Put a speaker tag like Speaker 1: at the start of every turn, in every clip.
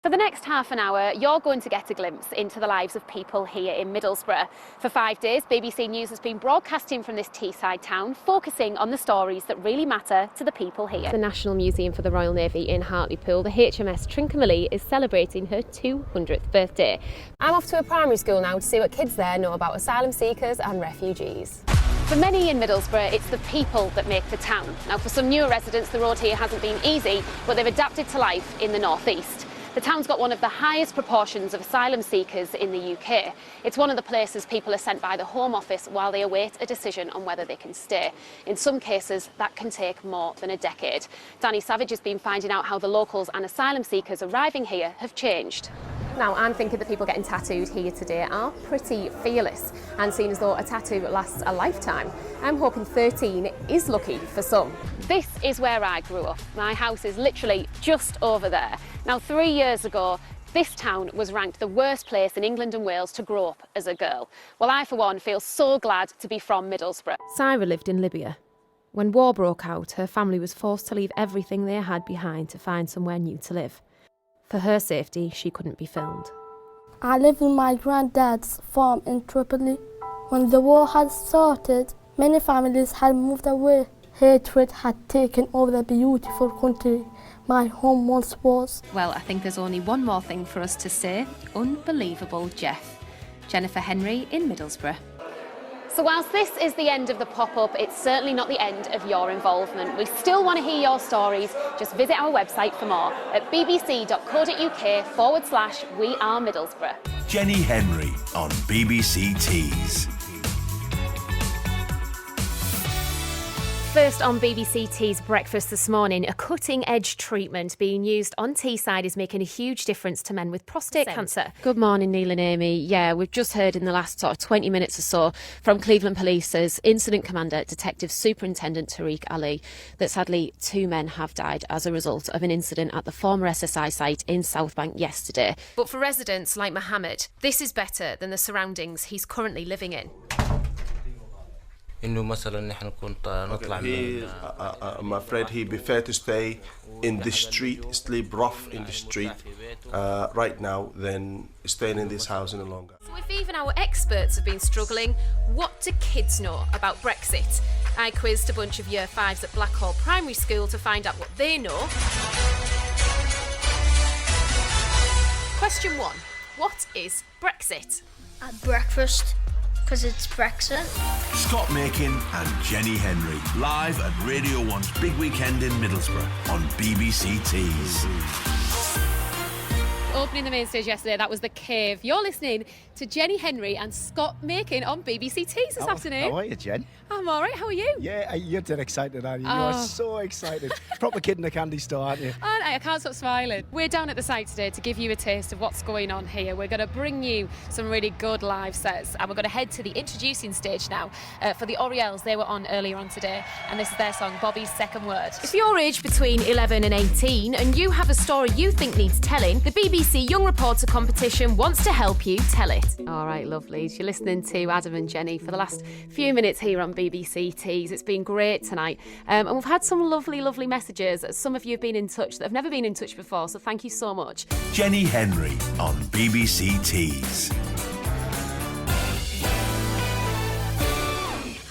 Speaker 1: For the next half an hour, you're going to get a glimpse into the lives of people here in Middlesbrough. For 5 days, BBC News has been broadcasting from this Teesside town, focusing on the stories that really matter to the people here. The National Museum for the Royal Navy in Hartlepool, the HMS Trincomalee, is celebrating her 200th birthday. I'm off to a primary school now to see what kids there know about asylum seekers and refugees. For many in Middlesbrough, it's the people that make the town. Now, for some newer residents, the road here hasn't been easy, but they've adapted to life in the northeast. The town's got one of the highest proportions of asylum seekers in the UK. It's one of the places people are sent by the Home Office while they await a decision on whether they can stay. In some cases, that can take more than a decade. Danny Savage has been finding out how the locals and asylum seekers arriving here have changed. Now, I'm thinking the people getting tattooed here today are pretty fearless and seem as though a tattoo lasts a lifetime. I'm hoping 13 is lucky for some. This is where I grew up. My house is literally just over there. Now, 3 years ago, this town was ranked the worst place in England and Wales to grow up as a girl. Well, I, for one, feel so glad to be from Middlesbrough.
Speaker 2: Syra lived in Libya. When war broke out, her family was forced to leave everything they had behind to find somewhere new to live. For her safety, she couldn't be filmed.
Speaker 3: I lived in my granddad's farm in Tripoli. When the war had started, many families had moved away. Hatred had taken over the beautiful country my home once was.
Speaker 2: Well, I think there's only one more thing for us to say. Unbelievable Jeff. Jennifer Henry in Middlesbrough.
Speaker 1: So whilst this is the end of the pop-up, it's certainly not the end of your involvement. We still want to hear your stories. Just visit our website for more at bbc.co.uk/We Are Middlesbrough.
Speaker 4: Jenny Henry on BBC Tees.
Speaker 1: First on BBC Tees Breakfast this morning, a cutting-edge treatment being used on Teesside is making a huge difference to men with prostate cancer. Good morning, Neil and Amy. Yeah, we've just heard in the last sort of 20 minutes or so from Cleveland Police's Incident Commander, Detective Superintendent Tariq Ali, that sadly 2 men have died as a result of an incident at the former SSI site in Southbank yesterday. But for residents like Mohammed, this is better than the surroundings he's currently living in.
Speaker 5: I'm afraid he'd be fair to stay in the street, sleep rough in the street right now than staying in this house any longer.
Speaker 1: So if even our experts have been struggling, what do kids know about Brexit? I quizzed a bunch of Year 5s at Blackhall Primary School to find out what they know. Question 1. What is Brexit?
Speaker 6: At breakfast, because it's Brexit.
Speaker 4: Scott Makin and Jenny Henry, live at Radio 1's Big Weekend in Middlesbrough on BBC Tees.
Speaker 1: Opening the main stage yesterday, that was The Cave. You're listening to Jenny Henry and Scott Makin on BBC Tees this afternoon.
Speaker 7: How are you, Jen?
Speaker 1: I'm all right, how are you?
Speaker 7: Yeah, you're dead excited, aren't you? You are so excited. Proper kid in a candy store, aren't you?
Speaker 1: Aren't I can't stop smiling. We're down at the site today to give you a taste of what's going on here. We're going to bring you some really good live sets, and we're going to head to the introducing stage now for the Orioles. They were on earlier on today, and this is their song, Bobby's Second Word. If you're aged between 11 and 18 and you have a story you think needs telling, the BBC Young Reporter competition wants to help you tell it. All right, lovelies, you're listening to Adam and Jenny for the last few minutes here on BBC Tees. It's been great tonight, and we've had some lovely messages. Some of you have been in touch that have never been in touch before, so thank you so much.
Speaker 4: Jenny Henry on BBC Tees.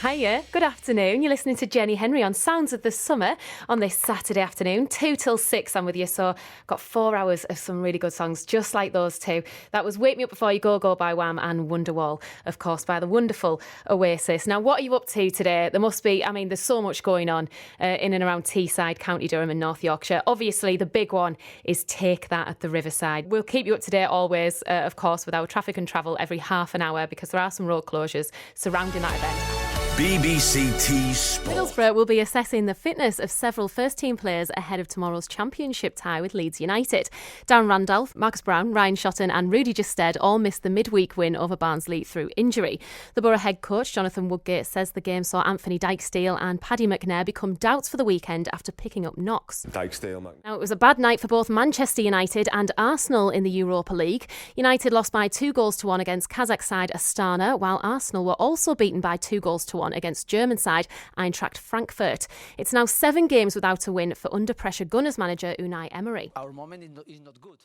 Speaker 1: Hiya, good afternoon. You're listening to Jenny Henry on Sounds of the Summer on this Saturday afternoon, 2 till 6. I'm with you, so got 4 hours of some really good songs, just like those two. That was Wake Me Up Before You Go Go by Wham and Wonderwall, of course, by the wonderful Oasis. Now, what are you up to today? There must be, there's so much going on in and around Teesside, County Durham and North Yorkshire. Obviously, the big one is Take That at the Riverside. We'll keep you up to date always, of course, with our traffic and travel every half an hour, because there are some road closures surrounding that event.
Speaker 4: BBC Tees Sport.
Speaker 1: Middlesbrough will be assessing the fitness of several first-team players ahead of tomorrow's championship tie with Leeds United. Dan Randolph, Marcus Brown, Ryan Shotton and Rudy Justed all missed the midweek win over Barnsley through injury. The Borough head coach, Jonathan Woodgate, says the game saw Anthony Dykesdale and Paddy McNair become doubts for the weekend after picking up knocks. Now, it was a bad night for both Manchester United and Arsenal in the Europa League. United lost by 2-1 against Kazakh side Astana, while Arsenal were also beaten by 2-1 against German side Eintracht Frankfurt. It's now 7 games without a win for under-pressure Gunners manager Unai Emery.
Speaker 8: Our moment is not good.